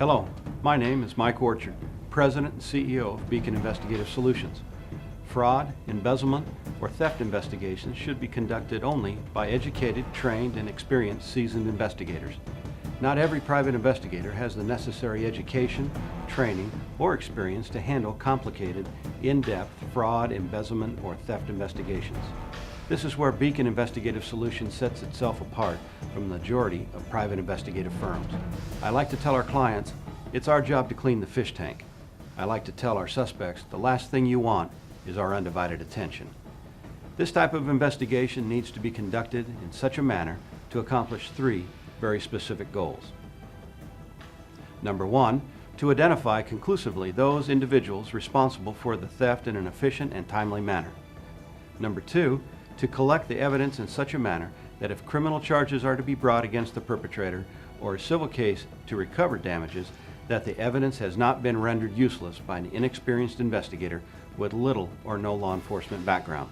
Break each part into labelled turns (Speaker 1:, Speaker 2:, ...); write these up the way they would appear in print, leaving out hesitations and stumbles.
Speaker 1: Hello, my name is Mike Orchard, President and CEO of Beacon Investigative Solutions. Fraud, embezzlement, or theft investigations should be conducted only by educated, trained, and experienced seasoned investigators. Not every private investigator has the necessary education, training, or experience to handle complicated, in-depth fraud, embezzlement, or theft investigations. This is where Beacon Investigative Solutions sets itself apart from the majority of private investigative firms. I like to tell our clients, it's our job to clean the fish tank. I like to tell our suspects, the last thing you want is our undivided attention. This type of investigation needs to be conducted in such a manner to accomplish three very specific goals. Number one, to identify conclusively those individuals responsible for the theft in an efficient and timely manner. Number two, to collect the evidence in such a manner that if criminal charges are to be brought against the perpetrator or a civil case to recover damages, that the evidence has not been rendered useless by an inexperienced investigator with little or no law enforcement background.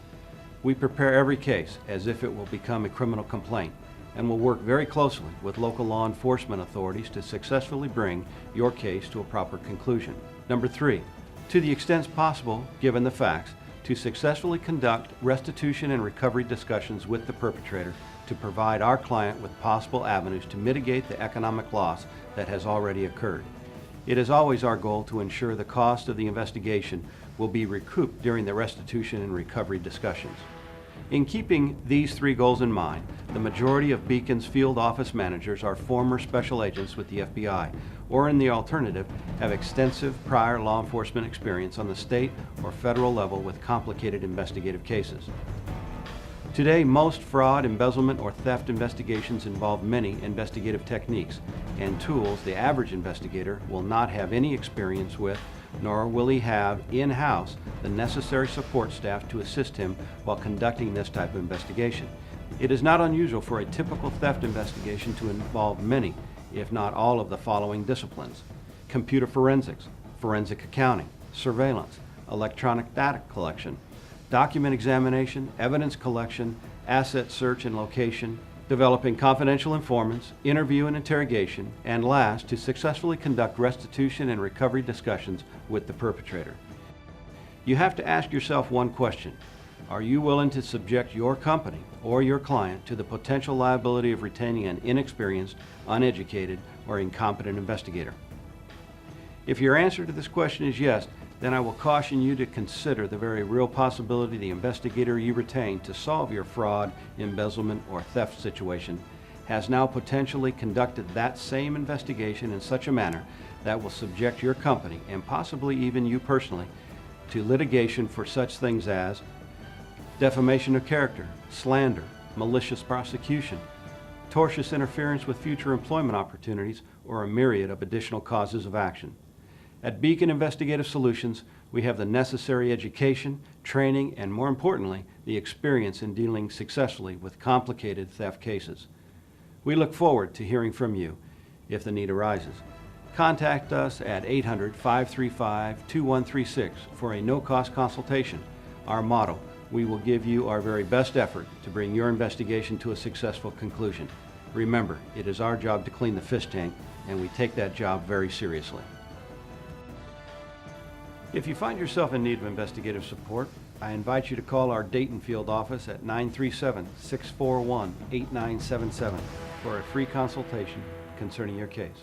Speaker 1: We prepare every case as if it will become a criminal complaint and will work very closely with local law enforcement authorities to successfully bring your case to a proper conclusion. Number three, to the extent possible, given the facts, to successfully conduct restitution and recovery discussions with the perpetrator to provide our client with possible avenues to mitigate the economic loss that has already occurred. It is always our goal to ensure the cost of the investigation will be recouped during the restitution and recovery discussions. In keeping these three goals in mind, the majority of Beacon's field office managers are former special agents with the FBI, or in the alternative, have extensive prior law enforcement experience on the state or federal level with complicated investigative cases. Today, most fraud, embezzlement, or theft investigations involve many investigative techniques and tools the average investigator will not have any experience with, nor will he have in-house the necessary support staff to assist him while conducting this type of investigation. It is not unusual for a typical theft investigation to involve many, if not all, of the following disciplines: computer forensics, forensic accounting, surveillance, electronic data collection, document examination, evidence collection, asset search and location, developing confidential informants, interview and interrogation, and last, to successfully conduct restitution and recovery discussions with the perpetrator. You have to ask yourself one question: are you willing to subject your company or your client to the potential liability of retaining an inexperienced, uneducated, or incompetent investigator? If your answer to this question is yes, then I will caution you to consider the very real possibility the investigator you retain to solve your fraud, embezzlement, or theft situation has now potentially conducted that same investigation in such a manner that will subject your company, and possibly even you personally, to litigation for such things as defamation of character, slander, malicious prosecution, tortious interference with future employment opportunities, or a myriad of additional causes of action. At Beacon Investigative Solutions, we have the necessary education, training, and more importantly, the experience in dealing successfully with complicated theft cases. We look forward to hearing from you if the need arises. Contact us at 800-535-2136 for a no-cost consultation. Our motto: we will give you our very best effort to bring your investigation to a successful conclusion. Remember, it is our job to clean the fish tank, and we take that job very seriously. If you find yourself in need of investigative support, I invite you to call our Dayton field office at 937-641-8977 for a free consultation concerning your case.